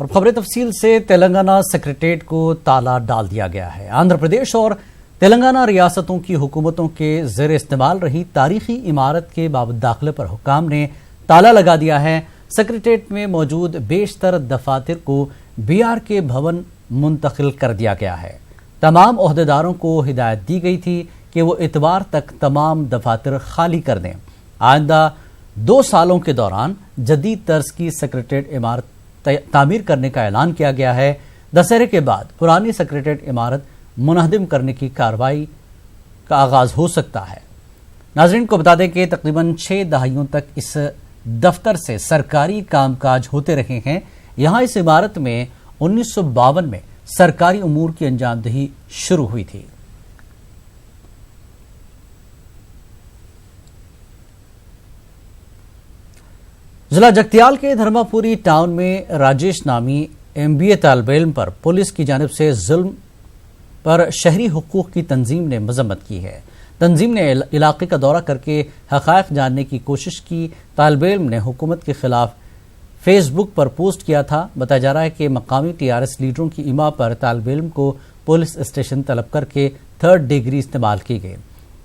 और खबरें तफसील से। तेलंगाना सेक्रेटेरिएट को ताला डाल दिया गया है। आंध्र प्रदेश और तेलंगाना रियासतों की हुकूमतों के ज़ेर इस्तेमाल रही तारीखी इमारत के बाबत दाखिले पर हुक्काम ने ताला लगा दिया है। सेक्रेटेरिएट में मौजूद बेशतर दफातर को BR के भवन मुंतकिल कर दिया गया है। तमाम ओहदेदारों को हिदायत दी गई थी कि वो इतवार तक तमाम दफातर खाली कर दें। आइंदा 2 सालों के दौरान जदीद तर्ज की सेक्रेटेरिएट इमारत तामीर करने का ऐलान किया गया है। दशहरे के बाद पुरानी सेक्रेटेरिएट इमारत मुनहदिम करने की कार्रवाई का आगाज हो सकता है। नाजरीन को बता दें कि तकरीबन 6 दहाइयों तक इस दफ्तर से सरकारी कामकाज होते रहे हैं। यहाँ इस इमारत में 1952 में सरकारी उमूर की अंजामदही शुरू हुई थी। जिला जगतियाल के धर्मापुरी टाउन में राजेश नामी MBA तालिब इल्म पर पुलिस की जानिब से जुल्म पर शहरी हुकूक की तंजीम ने मजम्मत की है। तंजीम ने इलाके का दौरा करके हक़ाइक़ जानने की कोशिश की। तालिब इल्म ने हुकूमत के खिलाफ फेसबुक पर पोस्ट किया था। बताया जा रहा है कि मकामी TRS लीडरों की इमा पर तालिब इल्म को पुलिस स्टेशन तलब करके 3rd डिग्री इस्तेमाल की गई।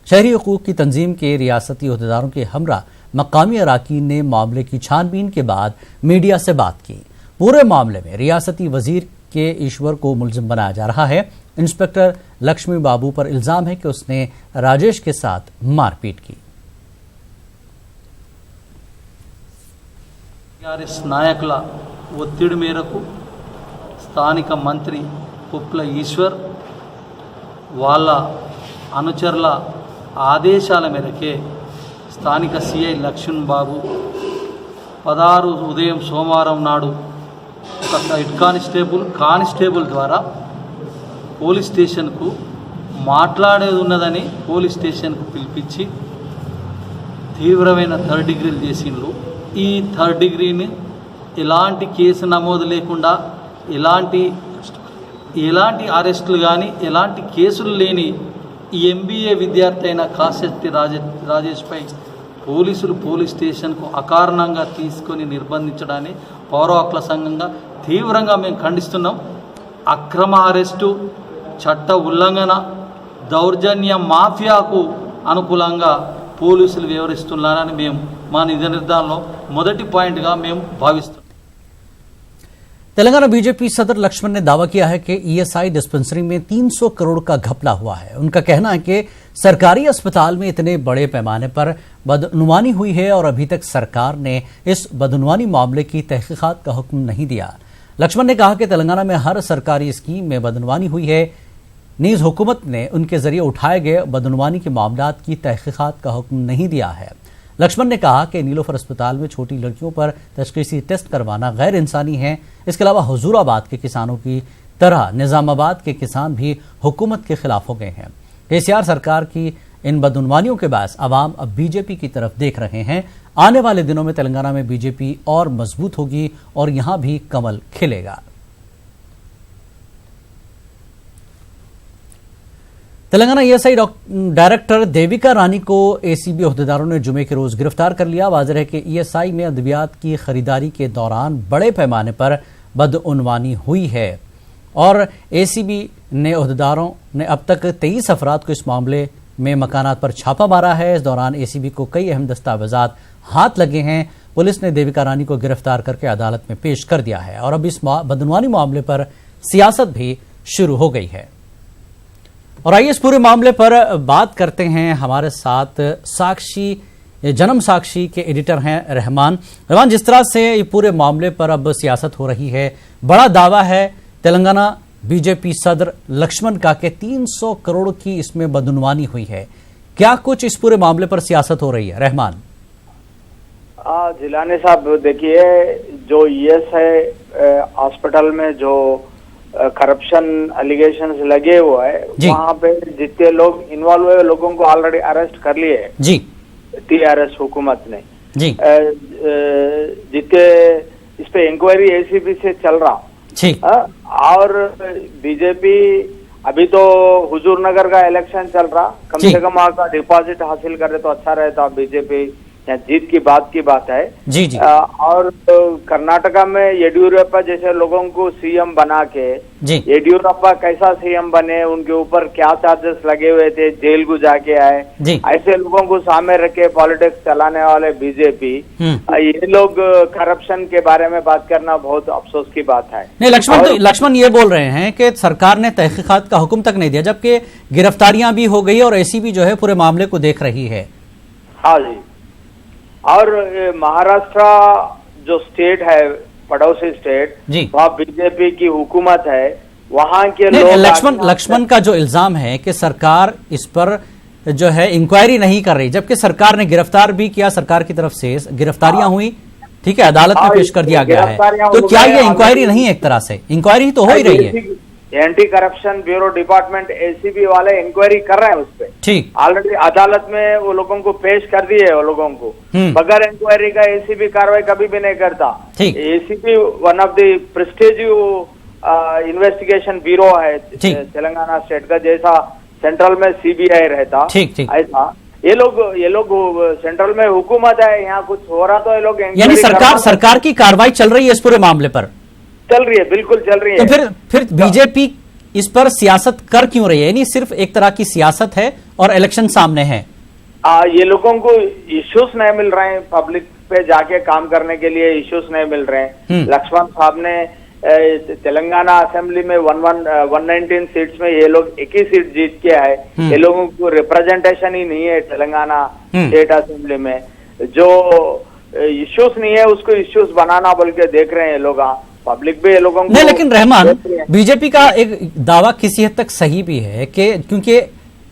शहरी हुकूक की तंजीम के रियासती अहदेदारों के हमरा मकामी अराकीन ने मामले की छानबीन के बाद मीडिया से बात की। पूरे मामले में रियासती वजीर के ईश्वर को मुलजिम बनाया जा रहा है। इंस्पेक्टर लक्ष्मी बाबू पर इल्जाम है कि उसने राजेश के साथ मारपीट की। टीआरएस నాయకుల ఒత్తిడి మేరకు స్థానిక మంత్రి పుప్ల ఈశ్వర్ వాళ్ళ అనుచరుల ఆదేశాల మేరకే స్థానిక సిఐ లక్ష్మణ్ బాబు 16 ఉదయం సోమవారం నాడు ఒక హెడ్ కానిస్టేబుల్ ద్వారా పోలీస్ స్టేషన్కు మాట్లాడేది ఉన్నదని పోలీస్ స్టేషన్కు పిలిపించి తీవ్రమైన 3rd డిగ్రీలు చేసిండ్రు। ఈ 3rd డిగ్రీని ఎలాంటి కేసు నమోదు లేకుండా ఎలాంటి అరెస్టులు కానీ ఎలాంటి కేసులు లేని ఈ MBA విద్యార్థి అయిన కాశెట్టి రాజేష్పై పోలీసులు పోలీస్ స్టేషన్కు అకారణంగా తీసుకొని నిర్బంధించడాన్ని పౌర హక్కుల సంఘంగా తీవ్రంగా మేము ఖండిస్తున్నాం। అక్రమ అరెస్టు, చట్ట ఉల్లంఘన, దౌర్జన్య మాఫియాకు అనుకూలంగా పోలీసులు వ్యవహరిస్తున్నారని మేము మా నిర్ధారణలో మొదటి పాయింట్గా మేము భావిస్తున్నాం। तेलंगाना बीजेपी सदर लक्ष्मण ने दावा किया है कि ESI डिस्पेंसरी में 300 करोड़ का घपला हुआ है। उनका कहना है कि सरकारी अस्पताल में इतने बड़े पैमाने पर बदनुमानी हुई है और अभी तक सरकार ने इस बदनुमानी मामले की तहकीकात का हुक्म नहीं दिया। लक्ष्मण ने कहा कि तेलंगाना में हर सरकारी स्कीम में बदनुमानी हुई है। नीज हुकूमत ने उनके जरिए उठाए गए बदनुमानी के मामलात की तहकीकात का हुक्म नहीं दिया है। लक्ष्मण ने कहा कि नीलोफर अस्पताल में छोटी लड़कियों पर तशखीसी टेस्ट करवाना गैर इंसानी है। इसके अलावा हुजूराबाद के किसानों की तरह निजामाबाद के किसान भी हुकूमत के खिलाफ हो गए हैं। KCR सरकार की इन बदनुमानियों के बायस अवाम अब बीजेपी की तरफ देख रहे हैं। आने वाले दिनों में तेलंगाना में बीजेपी और मजबूत होगी और यहां भी कमल खिलेगा। तेलंगाना ESI डायरेक्टर देविका रानी को ACB ओहदेदारों ने जुमे के रोज गिरफ्तार कर लिया। वाज़ेह है कि ESI में अद्वियात की खरीदारी के दौरान बड़े पैमाने पर बदउनवानी हुई है और ACB ने ओहदेदारों ने अब तक 23 अफराद को इस मामले में मकानात पर छापा मारा है। इस दौरान ACB को कई अहम दस्तावेजात हाथ लगे हैं। पुलिस ने देविका रानी को गिरफ्तार करके अदालत में पेश कर दिया है और अब इस बदउनवानी मामले पर सियासत भी शुरू हो गई है। और आइए इस पूरे मामले पर बात करते हैं। हमारे साथ जन्म साक्षी के एडिटर हैं रहमान। जिस तरह से ये पूरे मामले पर अब सियासत हो रही है, बड़ा दावा है तेलंगाना बीजेपी सदर लक्ष्मण का कि 300 करोड़ की इसमें बदनुमानी हुई है। क्या कुछ इस पूरे मामले पर सियासत हो रही है रहमान? जिलानी साहब देखिए, जो ESI हॉस्पिटल में जो करप्शन एलिगेशंस लगे हुए है, वहाँ पे जितने लोग इन्वॉल्व हुए लोगों को ऑलरेडी अरेस्ट कर लिए जी TRS हुकूमत ने जी। जितने इस पे इंक्वायरी ACB से चल रहा और बीजेपी अभी तो हुजूर नगर का इलेक्शन चल रहा, कम से कम वहाँ का डिपॉजिट हासिल करे तो अच्छा रहता बीजेपी यहाँ जीत की बात है। जी जी। और कर्नाटका में येडियुरप्पा जैसे लोगों को सीएम बना के, जी। येडियुरप्पा कैसा सीएम बने, उनके ऊपर क्या चार्जेस लगे हुए थे, जेल को जाके आए, जी। ऐसे लोगों को सामने रखे पॉलिटिक्स चलाने वाले बीजेपी, ये लोग करप्शन के बारे में बात करना बहुत अफसोस की बात है। नहीं, लक्ष्मण ये बोल रहे हैं कि सरकार ने तहकीकात का हुक्म तक नहीं दिया, जबकि गिरफ्तारियां भी हो गई और एसीबी जो है पूरे मामले को देख रही है। हाँ जी। और महाराष्ट्र जो स्टेट है, पड़ोसी स्टेट, वहाँ बीजेपी की हुकूमत है, वहाँ के लोग लक्ष्मण का जो इल्जाम है कि सरकार इस पर जो है इंक्वायरी नहीं कर रही, जबकि सरकार ने गिरफ्तार भी किया, सरकार की तरफ से गिरफ्तारियां हुई, ठीक है, अदालत में पेश कर दिया गया है, तो क्या ये इंक्वायरी नहीं है? एक तरह से इंक्वायरी तो हो ही रही है। Anti corruption bureau department ACB वाले इंक्वायरी कर रहे हैं उस पर, ठीक, ऑलरेडी अदालत में वो लोगों को पेश कर दिए, वो लोगों को बगैर इंक्वायरी का एसीबी कार्रवाई कभी भी नहीं करता। ACB one of the prestigious investigation bureau है तेलंगाना स्टेट का, जैसा सेंट्रल में सीबीआई रहता, ऐसा ये लोग सेंट्रल में हुकूमत है, यहाँ कुछ हो रहा तो ये लोग, यानी सरकार की कार्रवाई चल रही है इस पूरे मामले पर? चल रही है, बिल्कुल चल रही है। तो फिर बीजेपी इस पर सियासत कर क्यों रही है? यानी सिर्फ एक तरह की सियासत है और इलेक्शन सामने है। ये लोगों को इश्यूज नहीं मिल रहे हैं, पब्लिक पे जाके काम करने के लिए इश्यूज नहीं मिल रहे हैं। लक्ष्मण साहब ने तेलंगाना असेंबली में 119 सीट्स में ये लोग एक ही सीट जीत के आए। ये लोगों को रिप्रेजेंटेशन ही नहीं है तेलंगाना स्टेट असेंबली में, जो इश्यूज नहीं है उसको इश्यूज बनाना बोल के देख रहे हैं लोग, पब्लिक भी ये लोगों को। नहीं, लेकिन रहमान, बीजेपी का एक दावा किसी हद तक सही भी है कि क्योंकि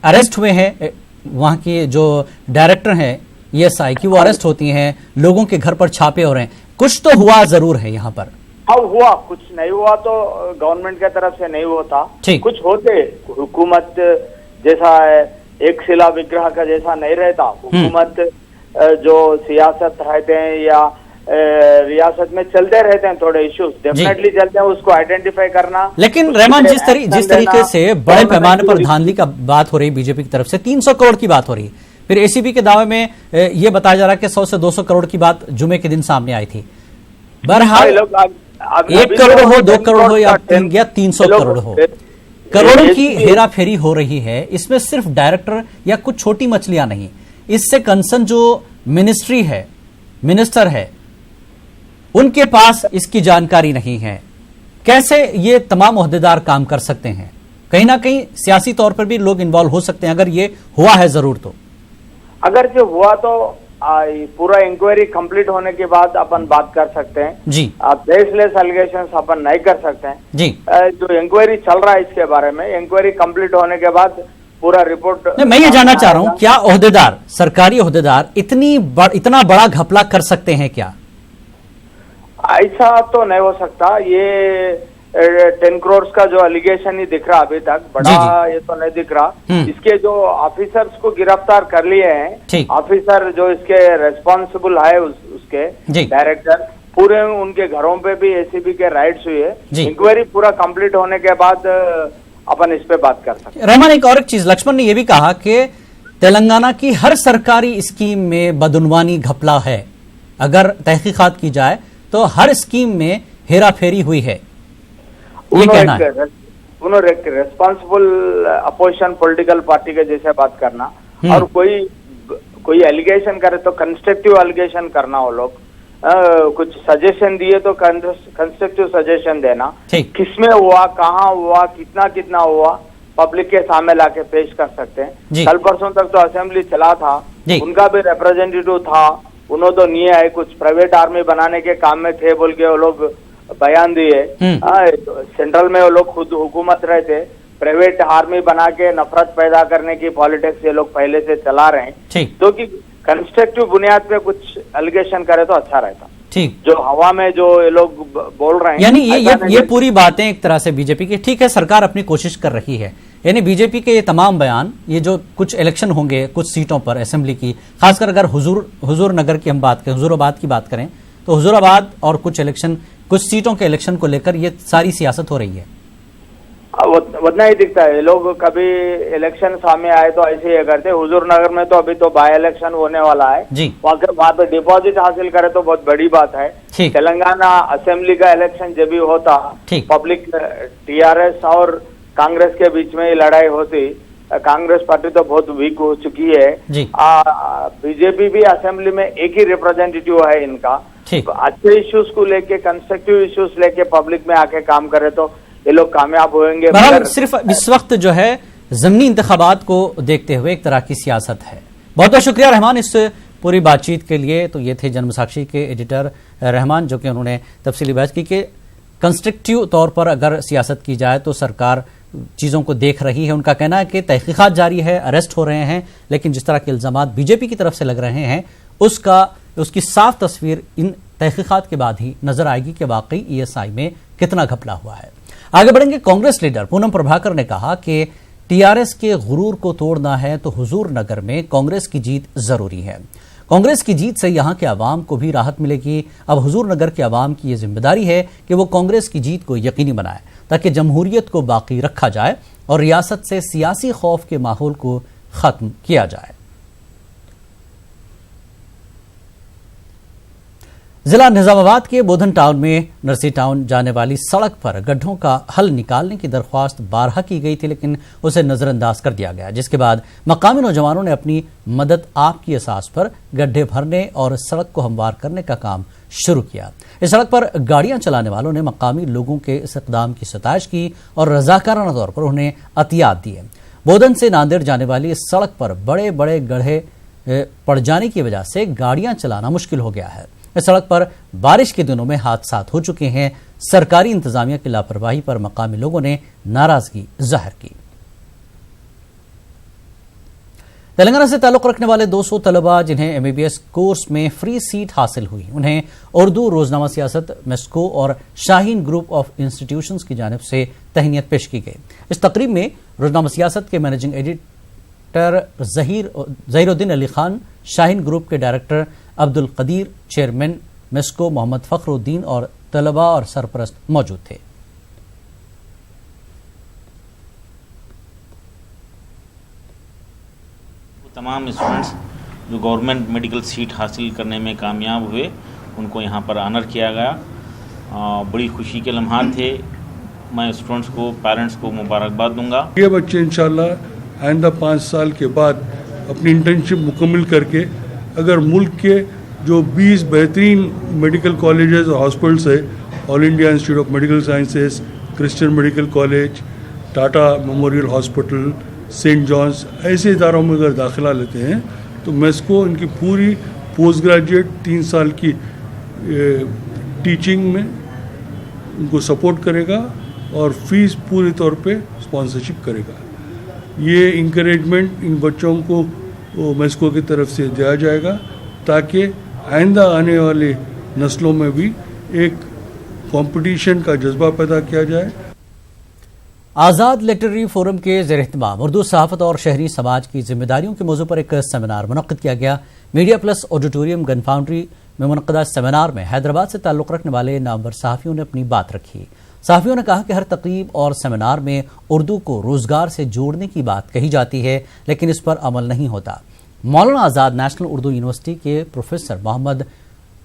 अरेस्ट हुए हैं वहां के जो डायरेक्टर हैं ईएसआई की, वो अरेस्ट होती हैं, लोगों के घर पर छापे हो रहे हैं, कुछ तो हुआ जरूर है यहाँ पर। हाँ हुआ, कुछ नहीं हुआ तो गवर्नमेंट की तरफ से नहीं होता, कुछ होते, हुकूमत जैसा एक शिला विग्रह का जैसा नहीं रहता, हुकूमत जो सियासत रहते हैं या रियासत में चलते रहते हैं, थोड़े इश्यूज डेफिनेटली चलते हैं, उसको आइडेंटिफाई करना। लेकिन रहमान, जिस तरीके से बड़े पैमाने पर धांधली का बात हो रही बीजेपी की तरफ से, 300 करोड़ की बात हो रही, फिर एसीबी के दावे में ये बताया जा रहा है कि 100 से 200 करोड़ की बात जुमे के दिन सामने आई थी। बहरहाल 1 करोड़ हो, 2 करोड़ हो या 300 करोड़ हो, करोड़ों की हेरा फेरी हो रही है। इसमें सिर्फ डायरेक्टर या कुछ छोटी मछलियां नहीं, इससे कंसर्न जो मिनिस्ट्री है, मिनिस्टर है, उनके पास इसकी जानकारी नहीं है। कैसे ये तमाम ओहदेदार काम कर सकते हैं? कहीं ना कहीं सियासी तौर पर भी लोग इन्वॉल्व हो सकते हैं अगर ये हुआ है जरूर तो। अगर जो हुआ तो पूरा इंक्वायरी कंप्लीट होने के बाद अपन बात कर सकते हैं जी। बेसलेस एलिगेशंस अपन नहीं कर सकते हैं जी। जो इंक्वायरी चल रहा है इसके बारे में, इंक्वायरी कंप्लीट होने के बाद पूरा रिपोर्ट। मैं ये जानना चाह रहा हूं, क्या ओहदेदार, सरकारी ओहदेदार इतना बड़ा घपला कर सकते हैं क्या? ऐसा तो नहीं हो सकता। ये 10 करोड़ का जो एलिगेशन ही दिख रहा अभी तक, बड़ा ये तो नहीं दिख रहा। इसके जो ऑफिसर्स को गिरफ्तार कर लिए हैं, ऑफिसर जो इसके रेस्पॉन्सिबल है उसके डायरेक्टर, पूरे उनके घरों पे भी एसीबी के राइड्स हुए। इंक्वायरी पूरा कंप्लीट होने के बाद अपन इस पे बात कर सकते हैं। रहमान, एक और चीज लक्ष्मण ने यह भी कहा कि तेलंगाना की हर सरकारी स्कीम में बदउनवानी घपला है। अगर तहकीकात की जाए तो हर स्कीम में हेरा फेरी हुई है, ये कहना है। उन्होंने रेस्पॉन्सिबल अपोजिशन पॉलिटिकल पार्टी के जैसे बात करना, और कोई एलिगेशन करे तो कंस्ट्रक्टिव एलिगेशन करना। वो लोग कुछ सजेशन दिए तो कंस्ट्रक्टिव सजेशन देना, किसमें हुआ, कहाँ हुआ, कितना हुआ, पब्लिक के सामने लाके पेश कर सकते हैं। कल परसों तक तो असेंबली चला था, उनका भी रिप्रेजेंटेटिव था, उन्होंने तो नहीं आए, कुछ प्राइवेट आर्मी बनाने के काम में थे बोल के वो लोग बयान दिए। सेंट्रल में वो लोग खुद हुकूमत रहे थे, प्राइवेट आर्मी बना के नफरत पैदा करने की पॉलिटिक्स ये लोग पहले से चला रहे हैं। तो कि कंस्ट्रक्टिव बुनियाद पे कुछ एलिगेशन करे तो अच्छा रहता। ठीक, जो हवा में जो ये लोग बोल रहे हैं, यानी ये पूरी बातें एक तरह से बीजेपी की, ठीक है, सरकार अपनी कोशिश कर रही है, यानी बीजेपी के ये तमाम बयान, ये जो कुछ इलेक्शन होंगे कुछ सीटों पर असेंबली की, खासकर अगर हुजूर नगर की हम बात करें, हुजूराबाद की बात करें, तो हुजूराबाद और कुछ सीटों के इलेक्शन को लेकर ये सारी सियासत हो रही है। उतना ही दिखता है। लोग कभी इलेक्शन सामने आए तो ऐसे ही करते। हुजूर नगर में तो अभी तो बाय इलेक्शन होने वाला है, वहाँ पे डिपॉजिट हासिल करे तो बहुत बड़ी बात है। तेलंगाना असेंबली का इलेक्शन जब भी होता, पब्लिक टीआरएस और कांग्रेस के बीच में ही लड़ाई होती। कांग्रेस पार्टी तो बहुत वीक हो चुकी है। बीजेपी भी असेंबली में एक ही रिप्रेजेंटेटिव है इनका। तो अच्छे इश्यूज को लेके, कंस्ट्रक्टिव इश्यूज लेके पब्लिक में आके काम करे तो ये लोग कामयाब होंगे। सिर्फ इस वक्त जो है ज़मीनी इंतखाबात को देखते हुए एक तरह की सियासत है। बहुत बहुत शुक्रिया रहमान इस पूरी बातचीत के लिए। तो ये थे जन्म साक्षी के एडिटर रहमान, जो कि उन्होंने तफसीली बात की कि कंस्ट्रक्टिव तौर पर अगर सियासत की जाए तो सरकार चीज़ों को देख रही है। उनका कहना है कि तहकीकात जारी है, अरेस्ट हो रहे हैं, लेकिन जिस तरह के इल्जामात बीजेपी की तरफ से लग रहे हैं उसकी साफ तस्वीर इन तहकीकात के बाद ही नजर आएगी कि वाकई ईएसआई में कितना घपला हुआ है। आगे बढ़ेंगे। कांग्रेस लीडर पूनम प्रभाकर ने कहा कि टीआरएस के गुरूर को तोड़ना है तो हुजूर नगर में कांग्रेस की जीत जरूरी है। कांग्रेस की जीत से यहां के अवाम को भी राहत मिलेगी। अब हुजूर नगर के अवाम की यह जिम्मेदारी है कि वो कांग्रेस की जीत को यकीनी बनाए ताकि जमहूरियत को बाकी रखा जाए और रियासत से सियासी खौफ के माहौल को खत्म किया जाए। जिला निजामाबाद के बोधन टाउन में नरसी टाउन जाने वाली सड़क पर गड्ढों का हल निकालने की दरख्वास्त बारहा की गई थी, लेकिन उसे नजरअंदाज कर दिया गया, जिसके बाद मकामी नौजवानों ने अपनी मदद आपकी असास पर गड्ढे भरने और सड़क को हमवार करने का काम शुरू किया। इस सड़क पर गाड़ियां चलाने वालों ने मकामी लोगों के इस इक़दाम की सताइश की और रजाकाराना तौर पर उन्हें अतियात दिए। बोधन से नांदेड़ जाने वाली इस सड़क पर बड़े बड़े गड्ढे पड़ जाने की वजह से गाड़ियां चलाना मुश्किल हो गया है। इस सड़क पर बारिश के दिनों में हादसा हो चुके हैं। सरकारी इंतजामिया की लापरवाही पर मकामी लोगों ने नाराजगी जाहिर की। तेलंगाना से ताल्लुक रखने वाले 200 तलबा जिन्हें एमबीबीएस कोर्स में फ्री सीट हासिल हुई, उन्हें उर्दू, रोजनामा सियासत, मेस्को और शाहीन ग्रुप ऑफ इंस्टीट्यूशंस की जानिब से तहनीत पेश की गई। इस तकरीब में रोजनामा सियासत के managing editor Zahiruddin Ali Khan, Shaheen group के डायरेक्टर अब्दुल कदीर, चेयरमैन मेस्को मोहम्मद फखरुद्दीन और तलबा और सरपरस्त मौजूद थे। तमाम स्टूडेंट्स जो गवर्नमेंट मेडिकल सीट हासिल करने में कामयाब हुए, उनको यहाँ पर ऑनर किया गया। बड़ी खुशी के लम्हात थे। मैं स्टूडेंट्स को, पेरेंट्स को मुबारकबाद दूंगा। ये बच्चे इंशाल्लाह आइंदा 5 साल के बाद अपनी इंटर्नशिप मुकम्मल करके अगर मुल्क के जो 20 बेहतरीन मेडिकल कॉलेजेस और हॉस्पिटल्स है, All India Institute of Medical Sciences, Christian Medical College, Tata Memorial Hospital, Saint John's, ऐसे इदारों में अगर दाखिला लेते हैं तो मेस्को इनकी पूरी पोस्ट ग्रेजुएट 3 साल की टीचिंग में उनको सपोर्ट करेगा और फीस पूरी तौर पे स्पॉन्सरशिप करेगा। ये इंकरेजमेंट इन बच्चों को मेस्को की तरफ से दिया जाएगा ताकि आइंदा आने वाले नस्लों में भी एक कंपटीशन का जज्बा पैदा किया जाए। आज़ाद लिटरेरी फोरम के ज़ेर एहतमाम उर्दू सहाफ़त और शहरी समाज की जिम्मेदारियों के मौजू पर एक सेमिनार मुनक़्क़िद किया गया। Media plus auditorium gun foundry में मुनक़्क़िदा सेमिनार में हैदराबाद से ताल्लुक़ रखने वाले नामवर सहाफ़ियों ने अपनी बात रखी। सहाफ़ियों ने कहा कि हर तक़रीब और सेमिनार में उर्दू को रोज़गार से जोड़ने की बात कही जाती है, लेकिन इस पर अमल नहीं होता। मौलाना आज़ाद नेशनल उर्दू यूनिवर्सिटी के प्रोफेसर मोहम्मद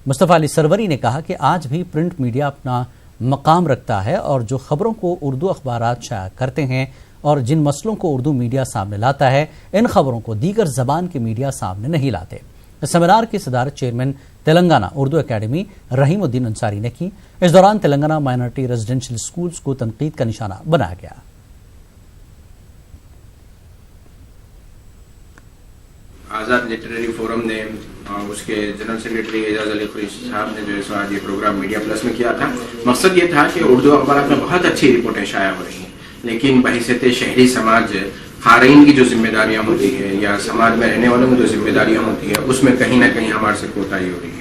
मुस्तफ़ा अली सरवरी ने कहा कि आज भी प्रिंट मीडिया अपना मकाम रखता है और जो खबरों को उर्दू अखबारात शाया करते हैं और जिन मसलों को उर्दू मीडिया सामने लाता है, इन खबरों को दीगर ज़बान के मीडिया सामने नहीं लाते। इस सेमिनार की सदारत चेयरमैन तेलंगाना उर्दू अकेडमी रहीमुद्दीन अंसारी ने की। इस दौरान तेलंगाना माइनॉरिटी रेजिडेंशियल स्कूल्स को तनकीद का निशाना बनाया गया। आज़ाद लिटरेरी फोरम ने उसके जनरल सेक्रेटरी एजाज अली कुरैशी साहब ने जो है आज ये प्रोग्राम मीडिया प्लस में किया था। मकसद ये था कि उर्दू अखबार में बहुत अच्छी रिपोर्टें शाया हो रही हैं, लेकिन बहैसियत शहरी समाज क़ारीन की जो जिम्मेदारियाँ होती है या समाज में रहने वालों की जो जिम्मेदारियाँ होती है, उसमें कहीं ना कहीं हमारे से कोताही हो रही है।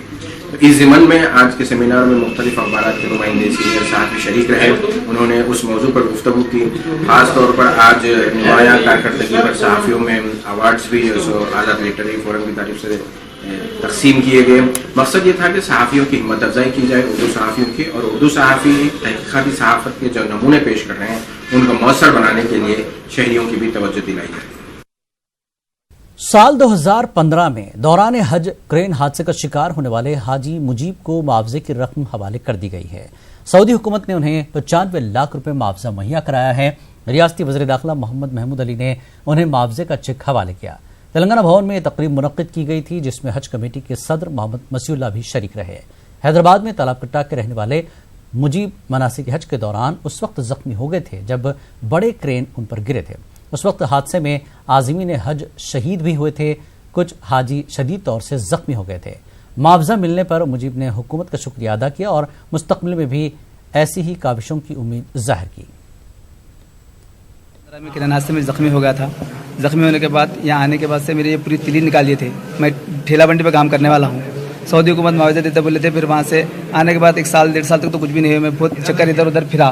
तो इस ज़िमन में आज के सेमिनार में मुख्तलिफ अखबार के नुमाइंदे, सीनियर सहाफ़ी शरीक रहे। उन्होंने उस मौजू पर गुफ्तगू की। ख़ास तौर पर आज नुमाया कारकर्दगी पर सहाफ़ियों में अवार्ड्स भी आज़ाद लिटरेरी फोरम की तारीफ से तकसीम किए गए। मकसद ये था कि सहाफ़ियों की हिम्मत अफजाई की जाए, उर्दू सहाफ़ियों की, और उर्दू सहाफ़ी तहक़ीक़ाती सहाफ़त के जो नमूने पेश कर रहे हैं उनको मौसर बनाने के लिए शहरियों की भी तवज्जो दिलाई जाए। साल 2015 में दौरान हज क्रेन हादसे का शिकार होने वाले हाजी मुजीब को मुआवजे की रकम हवाले कर दी गई है। सऊदी हुकूमत ने उन्हें 95 लाख रुपए मुआवजा मुहैया कराया है। रियासती वज़ीर दाखिला मोहम्मद महमूद अली ने उन्हें मुआवजे का चेक हवाले किया। तेलंगाना भवन में तकरीब मुनक्किद की गई थी, जिसमें हज कमेटी के सदर मोहम्मद मसीउल्लाह भी शरीक रहे। हैदराबाद में तालाब कट्टा के रहने वाले मुजीब मनासिक हज के दौरान उस वक्त जख्मी हो गए थे जब बड़े क्रेन उन पर गिरे थे। उस वक्त हादसे में आज़मीन हज शहीद भी हुए थे। कुछ हाजी शदीद तौर से जख्मी हो गए थे। मुआवजा मिलने पर मुजीब ने हुकूमत का शुक्रिया अदा किया और मुस्तकबिल में भी ऐसी ही काविशों की उम्मीद जाहिर की। किराना हादसे में जख्मी हो गया था। जख्मी होने के बाद यहाँ आने के बाद से मेरी ये पूरी तिली निकाल लिए थे। मैं ठेला बंडी पे काम करने वाला हूँ। सऊदी हुकूमत मुआवजा देते बोले थे। फिर वहाँ से आने के बाद 1 साल 1.5 साल तक तो कुछ भी नहीं हुआ। मैं बहुत चक्कर इधर उधर फिरा।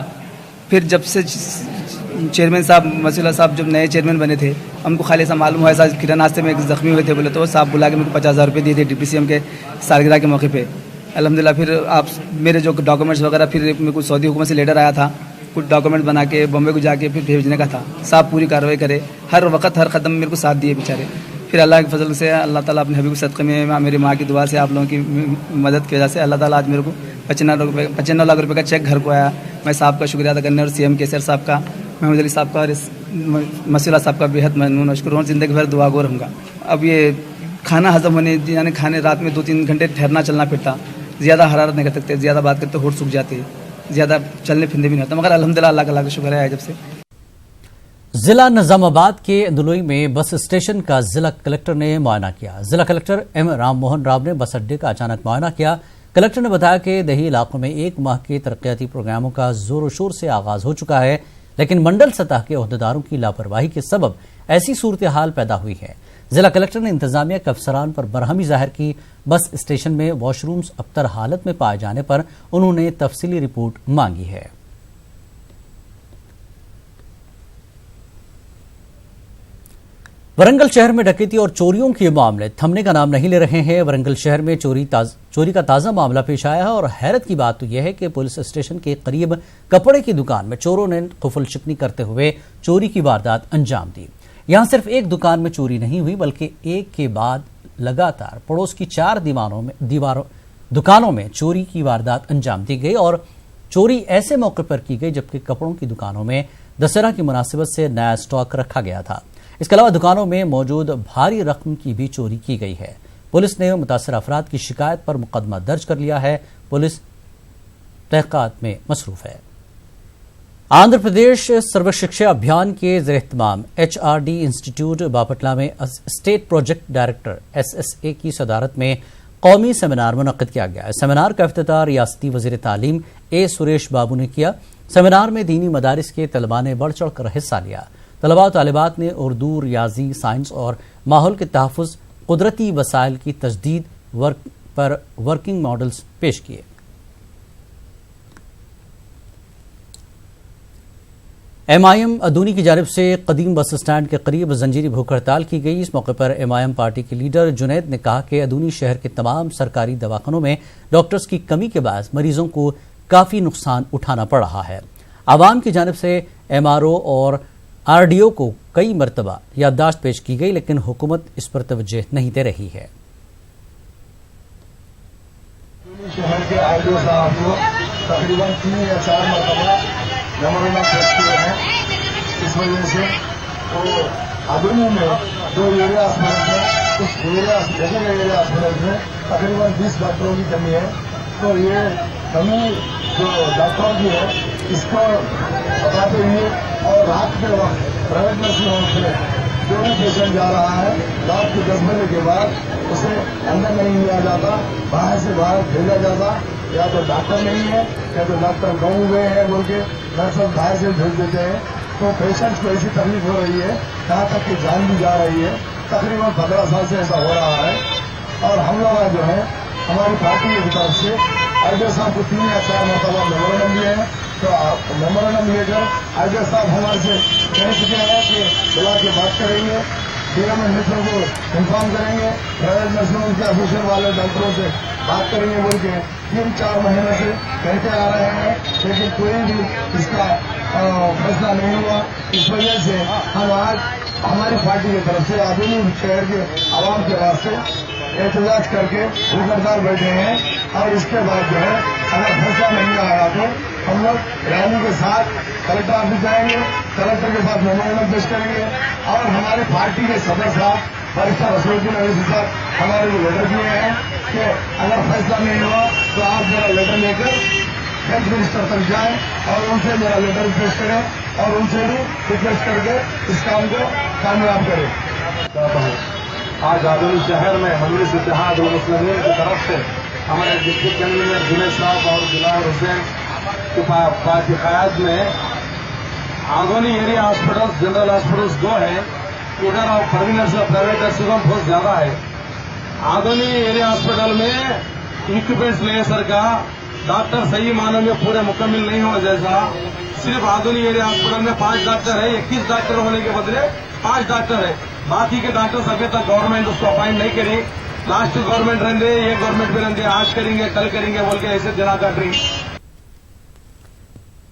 फिर जब से चेयरमैन साहब मसीउल्लाह साहब जब नए चेयरमैन बने थे, हमको खाली ऐसा मालूम हुआ ऐसा किराना हादसे में जख्मी हुए थे बोले, तो साहब बुला के मेरे को 50,000 रुपये दिए थे DPCM के सालगिरह के मौके पे। अल्हम्दुलिल्लाह फिर आप मेरे जो डॉक्यूमेंट्स वगैरह फिर मेरे को सऊदी हुकूमत से लेटर आया था, कुछ डॉक्यूमेंट बना के बॉम्बे को जाके फिर भेजने का था। साहब पूरी कार्रवाई करे, हर वक्त हर कदम मेरे को साथ दिए बेचारे। फिर अल्लाह के फजल से अल्लाह ताला अपने हबीब सदक़े में मेरी माँ की दुआ से आप लोगों की मदद की वजह से अल्लाह ताला आज मेरे को 95 लाख रुपये का चेक घर को आया। मैं साहब का शुक्रिया अदा करने और CM केसर साहब का, महमूद अली साहब का और मसीउल्लाह साहब का बेहद ममनून मशकूर हूँ। ज़िंदगी भर दुआ गो रहूँगा। अब ये खाना हजम होने यानी खाने रात में 2-3 घंटे ठहरना चलना फिरता, ज़्यादा हरारत नहीं कर सकते, ज़्यादा बात करते होठ सूख जाते, ज़्यादा चलने फिरने भी नहीं होता, मगर अल्हम्दुलिल्लाह अल्लाह का शुक्र है जब से। जिला निजामाबाद के अंदुलोई में बस स्टेशन का जिला कलेक्टर ने मुआयना किया। जिला कलेक्टर M राम मोहन राव ने बस अड्डे का अचानक मुआयना किया। कलेक्टर ने बताया कि दही इलाकों में 1 माह के तरक्याती प्रोग्रामों का जोर शोर से आगाज हो चुका है, लेकिन मंडल सतह के ओहदेदारों की लापरवाही के सबब ऐसी सूरत हाल पैदा हुई है। जिला कलेक्टर ने इंतजामिया के अफसरान पर बरहमी जाहिर की। बस स्टेशन में वॉशरूम्स अबतर हालत में पाए जाने पर उन्होंने तफसीली रिपोर्ट मांगी है। वरंगल शहर में डकैती और चोरियों के मामले थमने का नाम नहीं ले रहे हैं। वरंगल शहर में चोरी का ताजा मामला पेश आया है और हैरत की बात तो यह है कि पुलिस स्टेशन के करीब कपड़े की दुकान में चोरों ने खुफल शिकनी करते हुए चोरी की वारदात अंजाम दी। यहां सिर्फ एक दुकान में चोरी नहीं हुई, बल्कि एक के बाद लगातार पड़ोस की 4 दुकानों में चोरी की वारदात अंजाम दी गई और चोरी ऐसे मौके पर की गई जबकि कपड़ों की दुकानों में दशहरा की मुनासिबत से नया स्टॉक रखा गया था। इसके अलावा दुकानों में मौजूद भारी रकम की भी चोरी की गई है। पुलिस ने मुतासर अफराद की शिकायत पर मुकदमा दर्ज कर लिया है। पुलिस तहकीकात में मसरूफ है। आंध्र प्रदेश सर्व शिक्षा अभियान के ज़ेर-ए-इत्तिमाम HRD इंस्टीट्यूट बापटला में स्टेट प्रोजेक्ट डायरेक्टर SSA की सदारत में कौमी सेमिनार मुनक्किद किया गया। सेमिनार का इफ्तिताह रियासती वज़ीर तालीम A सुरेश बाबू ने किया। सेमिनार में दीनी मदारिस के तलबा ने बढ़ चढ़ कर हिस्सा लिया। तलबा और तालिबात ने उर्दू, रियाजी, साइंस और माहौल के तहफ़्फ़ुज़, कुदरती वसाइल की तजदीद पर वर्किंग मॉडल्स पेश किए। MIM अदूनी की जानिब से कदीम बस स्टैंड के करीब जंजीरी भूख हड़ताल की गई। इस मौके पर MIM पार्टी के लीडर जुनैद ने कहा कि अदूनी शहर के तमाम सरकारी दवाखानों में डॉक्टर्स की कमी के बायस मरीजों को काफ़ी नुकसान उठाना पड़ रहा है। आवाम की जानिब से MRO और RDO को कई मरतबा याददाश्त पेश की गई, लेकिन हुकूमत इस पर तवज्जो नहीं दे रही है। शहर के RDO साहब को तकरीबन 3 या 4 मरतबा मेमोरेंडम पेश किए हैं। इस वजह से तो अदूनी में 2 एरिया हॉस्पिटल में उस एरिया हॉस्पिटल में तकरीबन 20 डॉक्टरों की कमी है। तो ये कमी जो डॉक्टरों की है इसको बताते हुए और रात के वक्त प्राइवेट नर्सिंग होम से जो भी पेशेंट जा रहा है रात के 10 बजे के बाद उसे अंदर नहीं लिया जाता, बाहर से बाहर भेजा जाता। या तो डॉक्टर नहीं है या तो डॉक्टर गाँव हुए हैं बोल के नर्स बाहर से भेज देते हैं। तो पेशेंट्स को ऐसी तकलीफ हो रही है, यहाँ तक कि जान भी जा रही है। तकरीबन 15 साल से ऐसा हो रहा है। और हम लोग जो है हमारी पार्टी की तरफ से RDO साहब को 3 या 4 मरतबा मेमोरेंडम दिए हैं। तो मेमोरेंडम लेकर RDO साहब हमारे से कह चुके हैं कि बुला के बात करेंगे, DMO मित्रों को इन्फॉर्म करेंगे, प्राइवेट नर्सिंग के ऑफिशियल वाले डॉक्टरों से बात करेंगे बोल के 3-4 महीने से कहते आ रहे हैं, लेकिन कोई भी इसका फैसला नहीं हुआ। इस वजह से हम आज हमारी पार्टी की तरफ से आधुनिक शहर के आवाम के वास्ते एहतजाज करके हड़ताल बैठे हैं और इसके बाद जो है अगर फैसला नहीं आया तो हम लोग रैली के साथ कलेक्टर ऑफिस जाएंगे, कलेक्टर के पास मेमोरेंडम पेश करेंगे और हमारे पार्टी के सदस्य साहब बैरिस्टर रसूलुद्दीन अवैसी साहब हमारे को लेटर दिए हैं कि अगर फैसला नहीं हुआ तो आप मेरा लेटर लेकर हेल्थ मिनिस्टर तक जाएं और उनसे मेरा लेटर पेश करें और उनसे भी रिक्वेस्ट करके इस काम को कामयाब करें। आज आधुनिक शहर में मजलिस इत्तेहाद उल मुस्लिमीन की तरफ से हमारे डिस्ट्रिक्ट कन्वीनर जुनैद साहब और गुलाम हुसैन की बात में आधुनिक एरिया हॉस्पिटल जनरल हॉस्पिटल्स 2 है, उधर और परवीन से प्राइवेट नर्सिंग बहुत ज्यादा है। आधुनिक एरिया हॉस्पिटल में इक्विपमेंट्स नहीं है सर का, डॉक्टर सही मानों में पूरे मुकम्मल नहीं हो, जैसा सिर्फ आधुनिक एरिया हॉस्पिटल में 5 डॉक्टर है, 21 डॉक्टर होने के बदले 5 डॉक्टर है। बाकी के डॉक्टर्स अभी तक गवर्नमेंट उसको अपॉइंट नहीं करी। लास्ट गवर्नमेंट रहते, ये गवर्नमेंट भी रहते, आज करेंगे कल करेंगे बोल के ऐसे जना काट रही।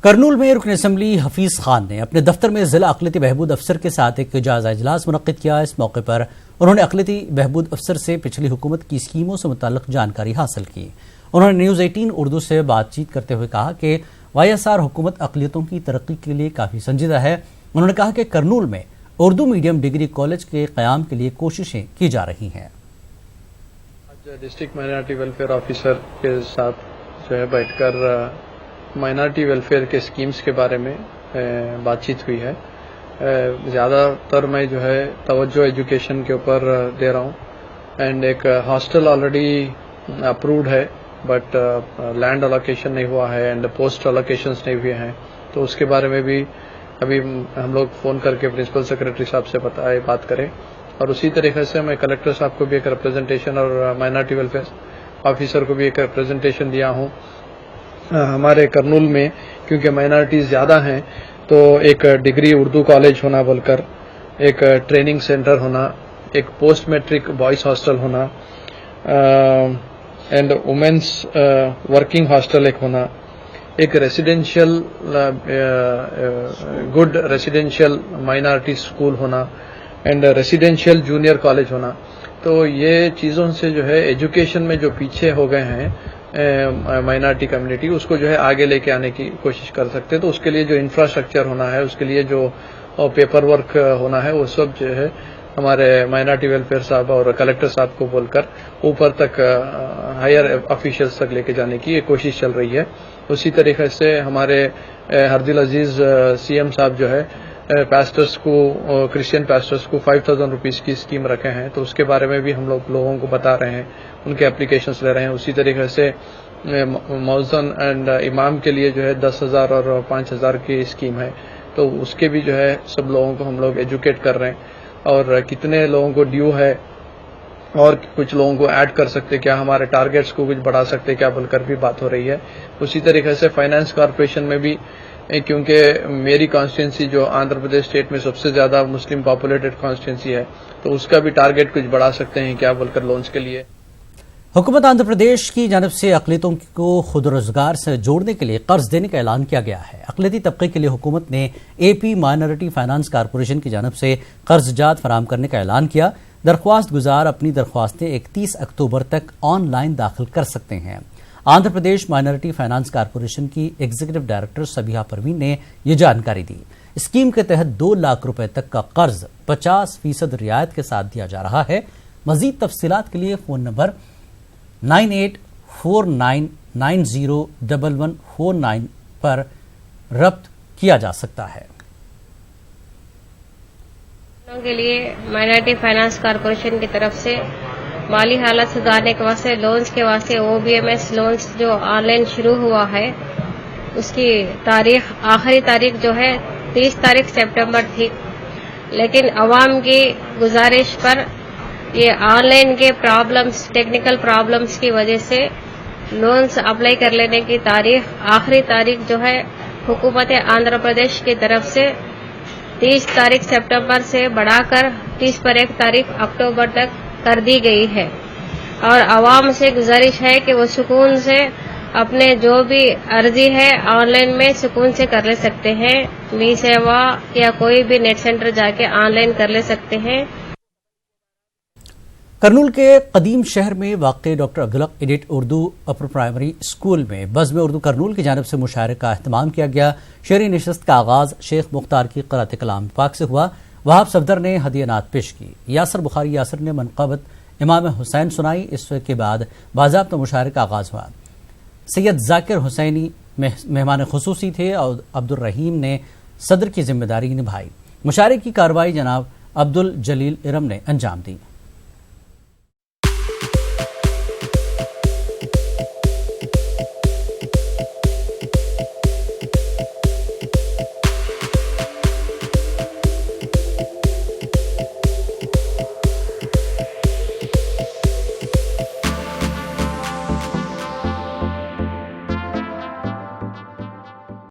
करनूल में रुकन असम्बली हफीज खान ने अपने दफ्तर में जिला अक़लियती बहबूद अफसर के साथ एक जायजा इजलास मुनक्किद किया। इस मौके पर उन्होंने अक़लियती बहबूद अफसर से पिछली हुकूमत की स्कीमों से मुताल्लिक़ जानकारी हासिल की। उन्होंने न्यूज़ 18 उर्दू से बातचीत करते हुए कहा कि YSR हुकूमत अक़लियतों की तरक्की के लिए काफ़ी संजीदा है। उन्होंने कहा कि करनूल में उर्दू मीडियम डिग्री कॉलेज के क़याम के लिए कोशिशें की जा रही हैं। आज डिस्ट्रिक्ट माइनॉरिटी वेलफेयर ऑफिसर के साथ जो है बैठकर माइनॉरिटी वेलफेयर के स्कीम्स के बारे में बातचीत हुई है। ज़्यादातर मैं जो है तवज्जो एजुकेशन के ऊपर दे रहा हूँ एंड एक हॉस्टल ऑलरेडी अप्रूव्ड है बट लैंड अलोकेशन नहीं हुआ है एंड पोस्ट अलोकेशंस नहीं हुए हैं, तो उसके बारे में भी अभी हम लोग फ़ोन करके प्रिंसिपल सेक्रेटरी साहब से बात करें। और उसी तरीके से मैं कलेक्टर साहब को भी एक रिप्रेजेंटेशन और माइनॉरिटी वेलफेयर ऑफिसर को भी एक रिप्रेजेंटेशन दिया हूँ। हमारे करनूल में क्योंकि माइनॉरिटीज़ ज़्यादा हैं तो एक डिग्री उर्दू कॉलेज होना बोलकर, एक ट्रेनिंग सेंटर होना, एक पोस्ट मैट्रिक बॉयज़ हॉस्टल होना एंड वुमेन्स वर्किंग हॉस्टल एक होना, एक residential good residential minority school होना एंड रेसिडेंशियल जूनियर कॉलेज होना। तो ये चीज़ों से जो है एजुकेशन में जो पीछे हो गए हैं माइनॉरिटी कम्युनिटी, उसको जो है आगे लेके आने की कोशिश कर सकते हैं। तो उसके लिए जो इंफ्रास्ट्रक्चर होना है, उसके लिए जो पेपर वर्क होना है, वो सब जो है हमारे माइनॉरिटी वेलफेयर साहब और कलेक्टर साहब को बोलकर ऊपर तक हायर ऑफिशियल्स तक लेके जाने की ये कोशिश चल रही है। उसी तरीके से हमारे हरदिल अजीज CM साहब जो है पास्टर्स को, क्रिश्चियन पास्टर्स को 5,000 रुपीज़ की स्कीम रखे हैं, तो उसके बारे में भी हम लोग लोगों को बता रहे हैं, उनके एप्लीकेशंस ले रहे हैं। उसी तरीके से मौज़न एंड इमाम के लिए जो है 10,000 और 5,000 की स्कीम है, तो उसके भी जो है सब लोगों को हम लोग एजुकेट कर रहे हैं और कितने लोगों को ड्यू है और कुछ लोगों को ऐड कर सकते, क्या हमारे टारगेट्स को कुछ बढ़ा सकते क्या बोलकर भी बात हो रही है। उसी तरीके से फाइनेंस कॉर्पोरेशन में भी, क्योंकि मेरी कॉन्स्टिट्यूंसी जो आंध्र प्रदेश स्टेट में सबसे ज्यादा मुस्लिम पॉपुलेटेड कॉन्स्टिट्यूंसी है, तो उसका भी टारगेट कुछ बढ़ा सकते हैं क्या बोलकर लोन्स के लिए। हुकूमत आंध्र प्रदेश की जानिब से अक़लियतों को खुद रोजगार से जोड़ने के लिए कर्ज देने का ऐलान किया गया है। अक़लियती तबके के लिए हुकूमत ने AP माइनॉरिटी फाइनेंस कॉर्पोरेशन की जानिब से कर्जजात फराहम करने का ऐलान किया। दरख्वास्त गुजार अपनी दरख्वास्तें 31 अक्टूबर तक ऑनलाइन दाखिल कर सकते हैं। Andhra Pradesh minority finance corporation की एग्जीक्यूटिव डायरेक्टर सबिहा परवीन ने यह जानकारी दी। स्कीम के तहत 2 लाख रुपए तक का कर्ज 50% रियायत के साथ दिया जा रहा है। मजीद तफसीलात के लिए फोन नंबर 9849901149 पर रब्त किया जा सकता है। के लिए माइनॉरिटी फाइनेंस कॉर्पोरेशन की तरफ से माली हालत सुधारने के वास्ते लोन्स के वास्ते OBMS लोन्स जो ऑनलाइन शुरू हुआ है, उसकी आखिरी तारीख जो है 30 तारीख सितंबर थी, लेकिन अवाम की गुजारिश पर ये ऑनलाइन के प्रॉब्लम्स, टेक्निकल प्रॉब्लम्स की वजह से लोन्स अप्लाई कर लेने की आखिरी तारीख जो है हुकूमत आंध्र प्रदेश की तरफ से 30 तारीख सितंबर से बढ़ाकर 31 तारीख अक्टूबर तक कर दी गई है। और आवाम से गुजारिश है कि वो सुकून से अपने जो भी अर्जी है ऑनलाइन में सुकून से कर ले सकते हैं। मी सेवा या कोई भी नेट सेंटर जाके ऑनलाइन कर ले सकते हैं। करनूल के कदीम शहर में वाक़ doctor Abdul Haq edit Urdu upper primary school में बज़्म उर्दू करनूल की जानिब से मुशायरे का अहतमाम किया गया। शेरी नशस्त का आगाज़ शेख मुख्तार की क़रात कलाम पाक से हुआ। वहाब सफदर ने हदियानात पेश की। यासर बुखारी यासर ने मनक़बत इमाम हुसैन सुनाई। इसके बाद बाज़ाब्ता मुशायरे का आगाज़ हुआ। सैयद जाकिर हुसैनी मेहमान खुसूसी थे और अब्दुल रहीम ने सदर की जिम्मेदारी निभाई। मुशायरे की कार्रवाई जनाब अब्दुल जलील इरम ने अंजाम दी।